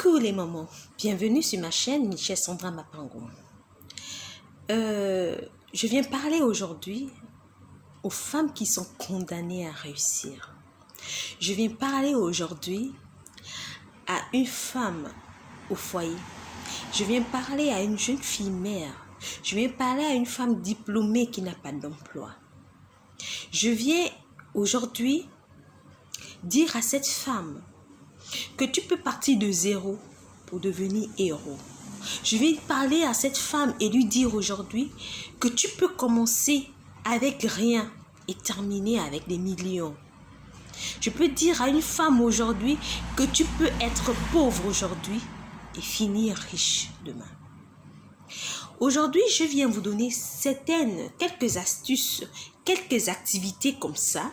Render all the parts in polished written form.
Coucou les mamans, bienvenue sur ma chaîne Michelle Sandra Mapango. Je viens parler aujourd'hui aux femmes qui sont condamnées à réussir. Je viens parler aujourd'hui à une femme au foyer. Je viens parler à une jeune fille mère. Je viens parler à une femme diplômée qui n'a pas d'emploi. Je viens aujourd'hui dire à cette femme que tu peux partir de zéro pour devenir héros. Je vais parler à cette femme et lui dire aujourd'hui que tu peux commencer avec rien et terminer avec des millions. Je peux dire à une femme aujourd'hui que tu peux être pauvre aujourd'hui et finir riche demain. Aujourd'hui, je viens vous donner quelques astuces, quelques activités comme ça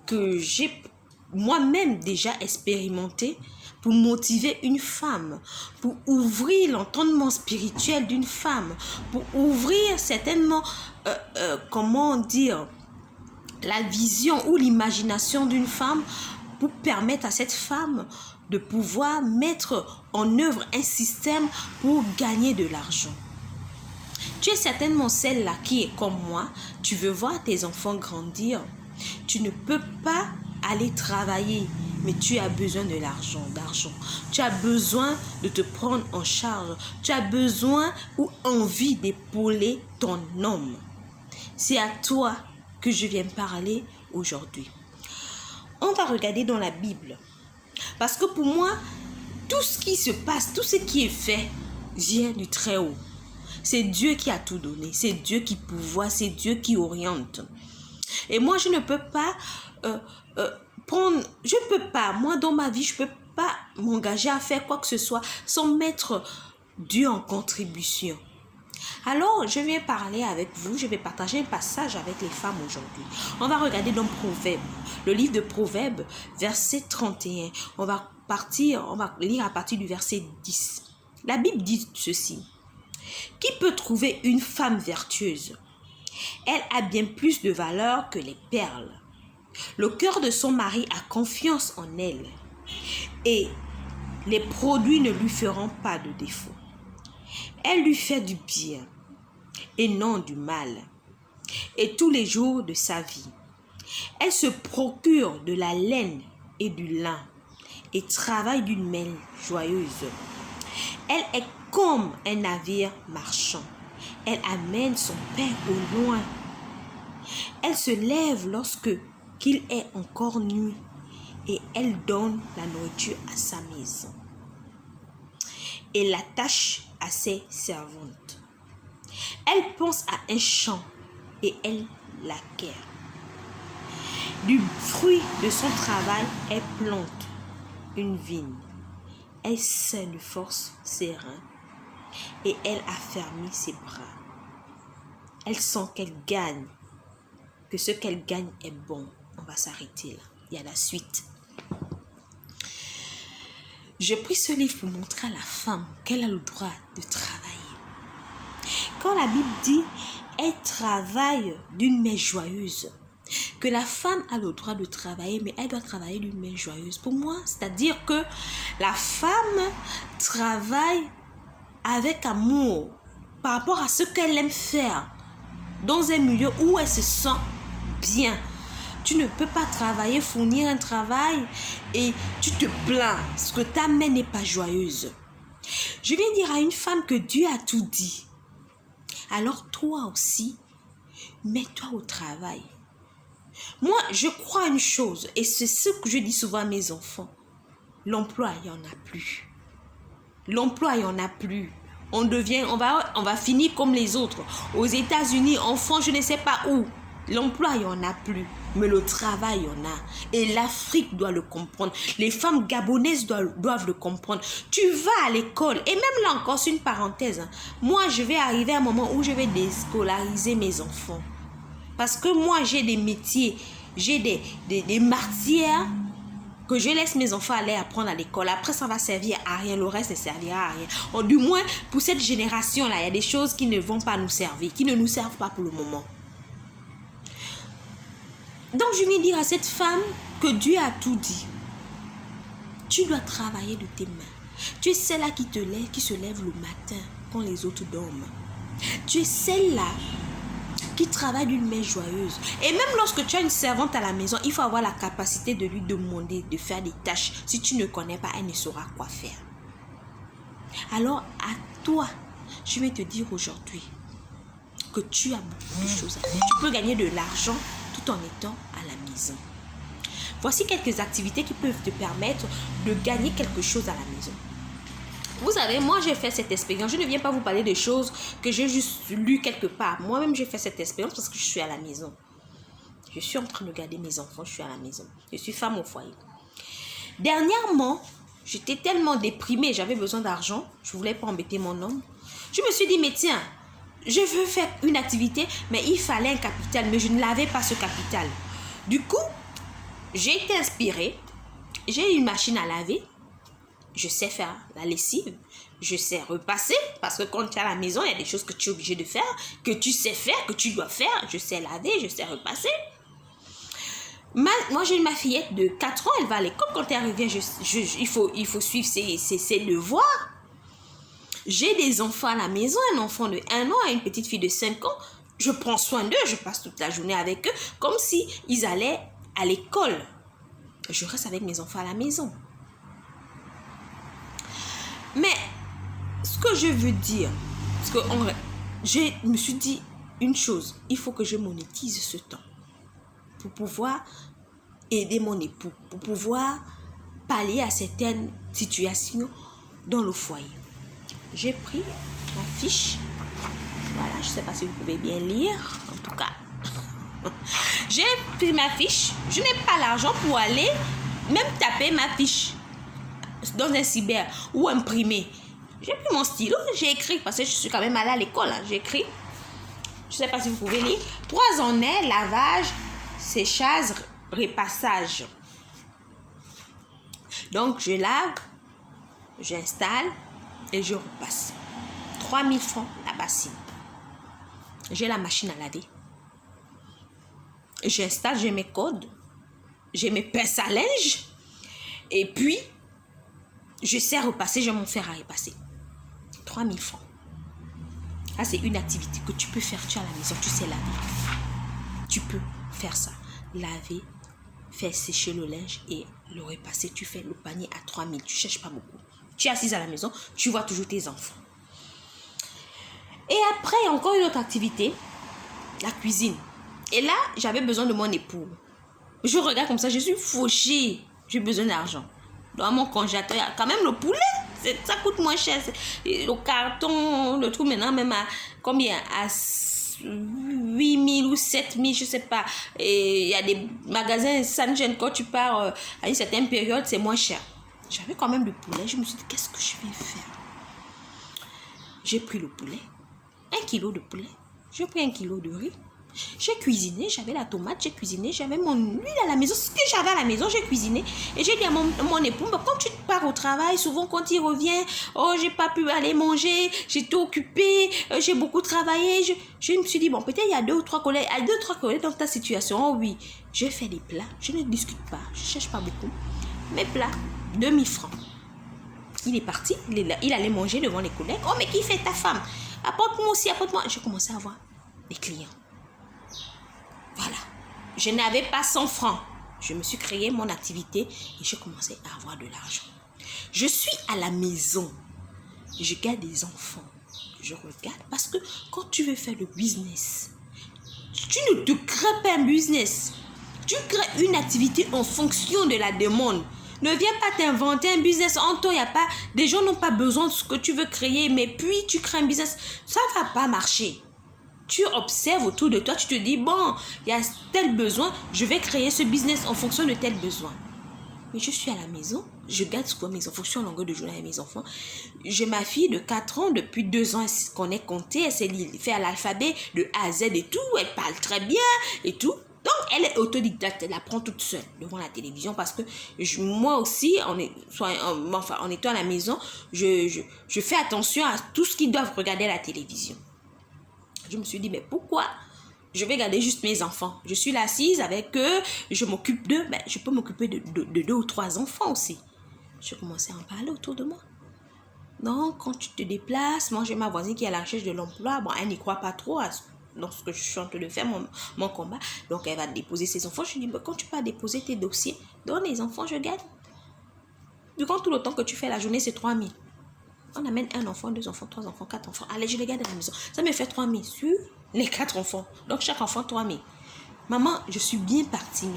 que j'ai moi-même déjà expérimenté pour motiver une femme, pour ouvrir l'entendement spirituel d'une femme, pour ouvrir certainement, la vision ou l'imagination d'une femme, pour permettre à cette femme de pouvoir mettre en œuvre un système pour gagner de l'argent. Tu es certainement celle-là qui est comme moi, tu veux voir tes enfants grandir, tu ne peux pas aller travailler, mais tu as besoin de l'argent. Tu as besoin de te prendre en charge. Tu as besoin ou envie d'épauler ton homme. C'est à toi que je viens parler aujourd'hui. On va regarder dans la Bible. Parce que pour moi, tout ce qui se passe, tout ce qui est fait, vient du Très-Haut. C'est Dieu qui a tout donné. C'est Dieu qui pourvoit. C'est Dieu qui oriente. Et moi, je ne peux pas moi dans ma vie, je ne peux pas m'engager à faire quoi que ce soit sans mettre Dieu en contribution. Alors, je viens parler avec vous, je vais partager un passage avec les femmes aujourd'hui. On va regarder dans Proverbes, le livre de Proverbes, verset 31. On va lire à partir du verset 10. La Bible dit ceci. Qui peut trouver une femme vertueuse? Elle a bien plus de valeur que les perles. Le cœur de son mari a confiance en elle et les produits ne lui feront pas de défaut. Elle lui fait du bien et non du mal et tous les jours de sa vie. Elle se procure de la laine et du lin et travaille d'une main joyeuse. Elle est comme un navire marchand. Elle amène son pain au loin. Elle se lève qu'il est encore nuit et elle donne la nourriture à sa maison et l'attache à ses servantes. Elle pense à un champ et elle l'acquiert. Du fruit de son travail, elle plante une vigne. Elle serre de force ses reins et elle affermit ses bras. Elle sent qu'elle gagne, que ce qu'elle gagne est bon. On va s'arrêter là. Il y a la suite. J'ai pris ce livre pour montrer à la femme qu'elle a le droit de travailler. Quand la Bible dit « elle travaille d'une main joyeuse », que la femme a le droit de travailler, mais elle doit travailler d'une main joyeuse. Pour moi, c'est-à-dire que la femme travaille avec amour par rapport à ce qu'elle aime faire dans un milieu où elle se sent bien. Tu ne peux pas travailler, fournir un travail et tu te plains parce que ta main n'est pas joyeuse. Je viens dire à une femme que Dieu a tout dit. Alors toi aussi, mets-toi au travail. Moi, je crois une chose et c'est ce que je dis souvent à mes enfants. L'emploi, il n'y en a plus. L'emploi, il n'y en a plus. On va finir comme les autres. Aux États-Unis, en France, je ne sais pas où. L'emploi, il n'y en a plus. Mais le travail, il y en a. Et l'Afrique doit le comprendre. Les femmes gabonaises doivent le comprendre. Tu vas à l'école. Et même là encore, c'est une parenthèse. Moi, je vais arriver à un moment où je vais déscolariser mes enfants. Parce que moi, j'ai des métiers. J'ai des matières que je laisse mes enfants aller apprendre à l'école. Après, ça va servir à rien. Le reste ne servira à rien. Du moins, pour cette génération-là, il y a des choses qui ne vont pas nous servir, qui ne nous servent pas pour le moment. Donc, je viens dire à cette femme que Dieu a tout dit. Tu dois travailler de tes mains. Tu es celle-là qui se lève le matin quand les autres dorment. Tu es celle-là qui travaille d'une main joyeuse. Et même lorsque tu as une servante à la maison, il faut avoir la capacité de lui demander de faire des tâches. Si tu ne connais pas, elle ne saura quoi faire. Alors, à toi, je vais te dire aujourd'hui que tu as beaucoup de choses à faire. Tu peux gagner de l'argent tout en étant à la maison. Voici quelques activités qui peuvent te permettre de gagner quelque chose à la maison. Vous savez, moi j'ai fait cette expérience. Je ne viens pas vous parler de choses que j'ai juste lues quelque part. Moi-même j'ai fait cette expérience parce que je suis à la maison. Je suis en train de garder mes enfants, je suis à la maison. Je suis femme au foyer. Dernièrement, j'étais tellement déprimée, j'avais besoin d'argent. Je ne voulais pas embêter mon homme. Je me suis dit, mais tiens, je veux faire une activité, mais il fallait un capital, mais je ne l'avais pas ce capital. Du coup, j'ai été inspirée. J'ai une machine à laver. Je sais faire la lessive, je sais repasser, parce que quand tu es à la maison, il y a des choses que tu es obligé de faire, que tu sais faire, que tu dois faire. Je sais laver, je sais repasser. Moi, j'ai ma fillette de 4 ans, elle va à l'école. Quand elle revient, il faut suivre ses devoirs. J'ai des enfants à la maison, un enfant de 1 an et une petite fille de 5 ans. Je prends soin d'eux, je passe toute la journée avec eux, comme si ils allaient à l'école. Je reste avec mes enfants à la maison. Mais ce que je veux dire, parce que je me suis dit une chose, il faut que je monétise ce temps pour pouvoir aider mon époux, pour pouvoir pallier à certaines situations dans le foyer. J'ai pris ma fiche, voilà, je ne sais pas si vous pouvez bien lire, en tout cas. J'ai pris ma fiche, je n'ai pas l'argent pour aller même taper ma fiche dans un cyber ou imprimer. J'ai pris mon stylo, j'ai écrit, parce que je suis quand même allée à l'école, hein, j'ai écrit, je ne sais pas si vous pouvez lire, 3 en air, lavage, séchage, repassage. Donc, je lave, j'installe et je repasse. 3000 francs la bassine. J'ai la machine à laver. J'installe, j'ai mes codes, j'ai mes pinces à linge et puis je sais repasser, j'ai mon fer à repasser. 3000 francs. Ça, c'est une activité que tu peux faire. Tu es à la maison, tu sais laver. Tu peux faire ça. Laver, faire sécher le linge et le repasser. Tu fais le panier à 3000. Tu ne cherches pas beaucoup. Tu es assise à la maison, tu vois toujours tes enfants. Et après, il y a encore une autre activité, la cuisine. Et là, j'avais besoin de mon époux. Je regarde comme ça, je suis fauchée. J'ai besoin d'argent. Dans mon congélateur, il y a quand même le poulet. Ça coûte moins cher. Le carton, le truc maintenant, même à combien? À 8 000 ou 7 000, je ne sais pas. Et il y a des magasins Saint-Jean, quand tu pars à une certaine période, c'est moins cher. J'avais quand même le poulet. Je me suis dit, qu'est-ce que je vais faire? J'ai pris le poulet. 1 kilo de poulet. J'ai pris 1 kilo de riz. J'ai cuisiné, j'avais la tomate, j'ai cuisiné, j'avais mon huile à la maison. Ce que j'avais à la maison, j'ai cuisiné. Et j'ai dit à mon époux, quand tu pars au travail, souvent quand il revient, oh, j'ai pas pu aller manger, j'étais occupée, j'ai beaucoup travaillé. Je me suis dit, bon, peut-être il y a 2 ou 3 collègues, dans ta situation. Oh oui, j'ai fait des plats, je ne discute pas, je ne cherche pas beaucoup. Mes plats, 2000 francs. Il est parti, il allait manger devant les collègues. Oh, mais qui fait ta femme? Apporte-moi aussi, apporte-moi. J'ai commencé à avoir des clients. Voilà. Je n'avais pas 100 francs. Je me suis créé mon activité et j'ai commencé à avoir de l'argent. Je suis à la maison. Je garde des enfants. Je regarde parce que quand tu veux faire le business, tu ne te crées pas un business. Tu crées une activité en fonction de la demande. Ne viens pas t'inventer un business en toi. Des gens n'ont pas besoin de ce que tu veux créer, mais puis tu crées un business. Ça ne va pas marcher. Tu observes autour de toi, tu te dis, bon, il y a tel besoin, je vais créer ce business en fonction de tel besoin. Mais je suis à la maison, je garde ce que mes enfants, je suis en longueur de journée avec mes enfants. J'ai ma fille de 4 ans, depuis 2 ans, elle connaît compter, elle sait faire l'alphabet de A à Z et tout, elle parle très bien et tout. Donc, elle est autodidacte, elle apprend toute seule devant la télévision parce que moi aussi, en étant à la maison, je fais attention à tout ce qu'ils doivent regarder à la télévision. Je me suis dit, mais pourquoi je vais garder juste mes enfants? Je suis là assise avec eux, je m'occupe d'eux, mais je peux m'occuper de 2 ou 3 enfants aussi. Je commençais à en parler autour de moi. Donc, quand tu te déplaces, moi j'ai ma voisine qui est à la recherche de l'emploi. Bon, elle n'y croit pas trop dans ce que je suis en train de faire, mon combat. Donc, elle va déposer ses enfants. Je lui dis, quand tu vas déposer tes dossiers, donne les enfants, je gagne. Durant tout le temps que tu fais la journée, c'est 3 000. On amène un enfant, 2 enfants, 3 enfants, 4 enfants. Allez, je les garde à la maison. Ça me fait 3 000 sur les 4 enfants. Donc, chaque enfant, 3 000. Maman, je suis bien partie,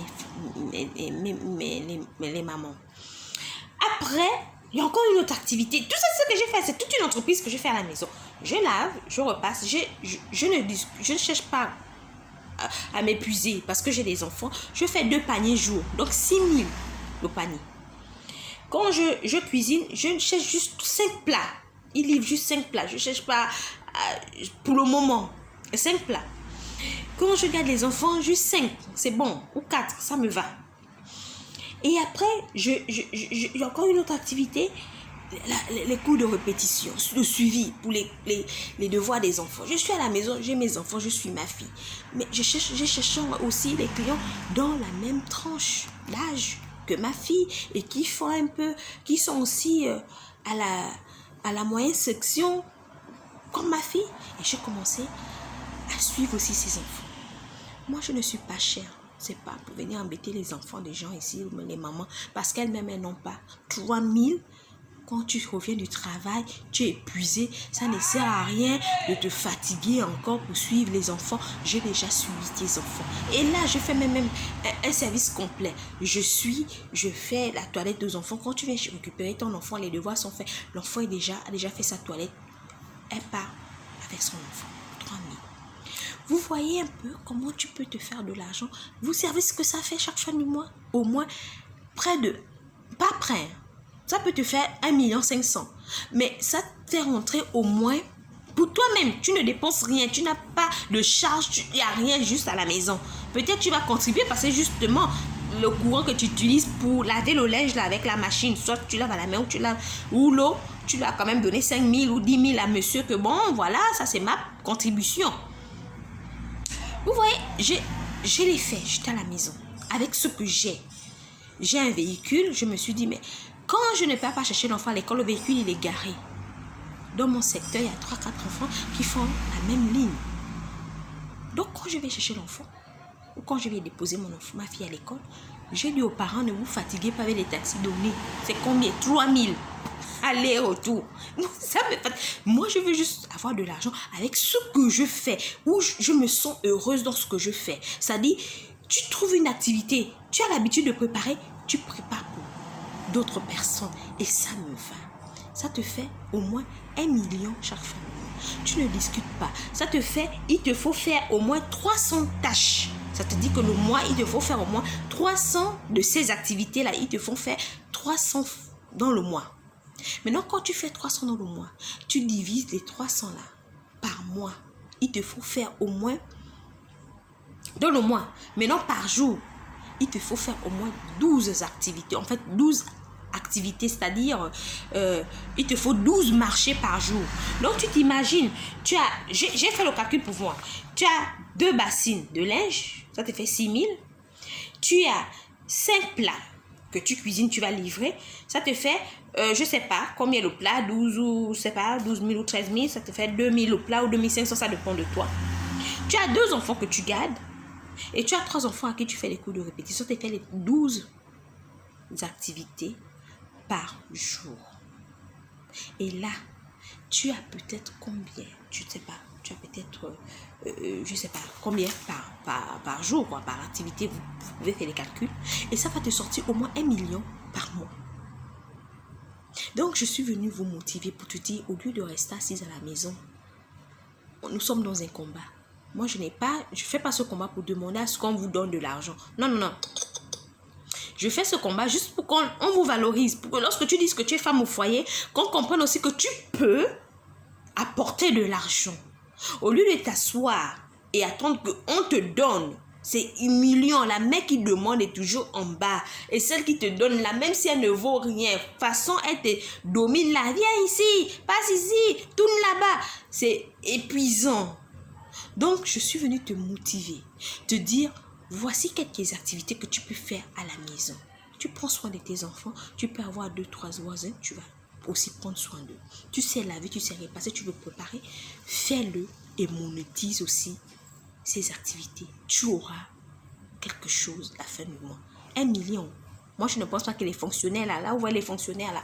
les mamans. Après, il y a encore une autre activité. Tout ça, ce que j'ai fait, c'est toute une entreprise que je fais à la maison. Je lave, je repasse. Je ne cherche pas à m'épuiser parce que j'ai des enfants. Je fais 2 paniers jour. Donc, 6 000 le panier. Quand je cuisine, je cherche juste 5 plats. Il livre juste 5 plats. Je ne cherche pas pour le moment. 5 plats. Quand je garde les enfants, juste 5. C'est bon. Ou 4, ça me va. Et après, j'ai encore une autre activité. Les cours de répétition, le suivi pour les devoirs des enfants. Je suis à la maison, j'ai mes enfants, je suis ma fille. Mais je cherche aussi les clients dans la même tranche d'âge que ma fille et qui font un peu, qui sont aussi à la moyenne section comme ma fille. Et j'ai commencé à suivre aussi ces enfants. Moi, je ne suis pas chère. C'est pas pour venir embêter les enfants des gens ici, les mamans, parce qu'elles-mêmes, elles n'ont pas 3 000. Quand tu reviens du travail, tu es épuisé. Ça ne sert à rien de te fatiguer encore pour suivre les enfants. J'ai déjà suivi tes enfants. Et là, je fais même un service complet. Je fais la toilette aux enfants. Quand tu viens récupérer ton enfant, les devoirs sont faits. L'enfant a déjà fait sa toilette. Elle part avec son enfant. 3 000. Vous voyez un peu comment tu peux te faire de l'argent. Vous savez ce que ça fait chaque fin du mois? Au moins, pas près. Ça peut te faire 1,5 million. Mais ça te fait rentrer au moins pour toi-même. Tu ne dépenses rien. Tu n'as pas de charge. Il n'y a rien juste à la maison. Peut-être tu vas contribuer parce que justement, le courant que tu utilises pour laver le linge là, avec la machine, soit tu laves à la main ou tu laves, ou l'eau, tu lui as quand même donné 5 000 ou 10 000 à monsieur que bon, voilà, ça c'est ma contribution. Vous voyez, je l'ai fait. J'étais à la maison avec ce que j'ai. J'ai un véhicule. Je me suis dit, mais quand je ne peux pas chercher l'enfant à l'école, le véhicule, il est garé. Dans mon secteur, il y a 3-4 enfants qui font la même ligne. Donc, quand je vais chercher l'enfant, ou quand je vais déposer ma fille à l'école, j'ai dit aux parents, ne vous fatiguez pas avec les taxis donnés. C'est combien? 3 000. Aller-retour. Moi, je veux juste avoir de l'argent avec ce que je fais, où je me sens heureuse dans ce que je fais. C'est-à-dire, tu trouves une activité, tu as l'habitude de préparer, tu prépares pour d'autres personnes et ça me va. Ça te fait au moins 1 million chaque fois. Tu ne discutes pas. Ça te fait, il te faut faire au moins 300 tâches. Ça te dit que le mois, il te faut faire au moins 300 de ces activités-là. Ils te font faire 300 dans le mois. Maintenant, quand tu fais 300 dans le mois, tu divises les 300 là par mois. Il te faut faire au moins dans le mois. Maintenant, par jour, il te faut faire au moins 12 activités. En fait, 12 activités, c'est-à-dire il te faut 12 marchés par jour. Donc, tu t'imagines, j'ai fait le calcul pour voir. Tu as 2 bassines de linge, ça te fait 6 000. Tu as 5 plats que tu cuisines, tu vas livrer. Ça te fait, je ne sais pas combien le plat, 12 ou, je sais pas, 12 000 ou 13 000, ça te fait 2 000 le plat ou 2 500, ça dépend de toi. Tu as 2 enfants que tu gardes. Et tu as 3 enfants à qui tu fais les cours de répétition. Tu fais les 12 activités par jour. Et là, tu as peut-être combien? Je ne sais pas. Tu as peut-être, je ne sais pas, combien par jour, quoi, par activité. Vous pouvez faire les calculs. Et ça va te sortir au moins 1 million par mois. Donc, je suis venue vous motiver pour te dire, au lieu de rester assise à la maison, nous sommes dans un combat. Moi, je ne fais pas ce combat pour demander à ce qu'on vous donne de l'argent. Non, non, non. Je fais ce combat juste pour qu'on vous valorise. Pour que lorsque tu dises que tu es femme au foyer, qu'on comprenne aussi que tu peux apporter de l'argent. Au lieu de t'asseoir et attendre qu'on te donne, c'est humiliant. La mec qui demande est toujours en bas. Et celle qui te donne là, même si elle ne vaut rien, de toute façon, elle te domine là. Viens ici, passe ici, tourne là-bas. C'est épuisant. Donc, je suis venue te motiver, te dire, voici quelques activités que tu peux faire à la maison. Tu prends soin de tes enfants, tu peux avoir 2-3 voisins, tu vas aussi prendre soin d'eux. Tu sais laver, tu sais repasser, tu veux préparer. Fais-le et monétise aussi ces activités. Tu auras quelque chose à la fin du mois. 1 million. Moi, je ne pense pas que les fonctionnaires là où voyez les fonctionnaires là,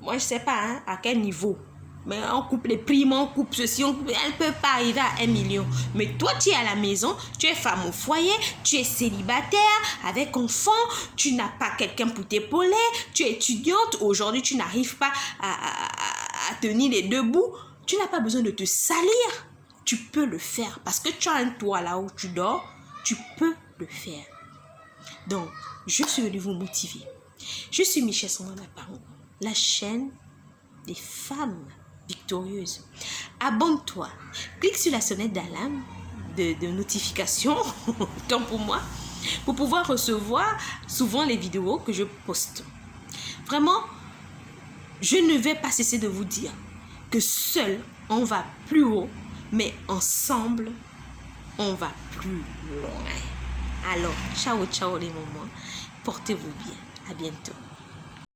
moi, je ne sais pas hein, à quel niveau. Mais on coupe les primes, on coupe ceci, elle ne peut pas arriver à 1 million. Mais toi, tu es à la maison, tu es femme au foyer, tu es célibataire, avec enfant, tu n'as pas quelqu'un pour t'épauler, tu es étudiante, aujourd'hui, tu n'arrives pas à tenir les deux bouts. Tu n'as pas besoin de te salir. Tu peux le faire parce que tu as un toit là où tu dors, tu peux le faire. Donc, je suis venue vous motiver. Je suis Michelle Sandra Parent, la chaîne des femmes victorieuses. Abonne-toi, clique sur la sonnette d'alarme de notification, tant pour moi, pour pouvoir recevoir souvent les vidéos que je poste. Vraiment, je ne vais pas cesser de vous dire que seul on va plus haut, mais ensemble on va plus loin. Alors, ciao, ciao les moments. Portez-vous bien. À bientôt.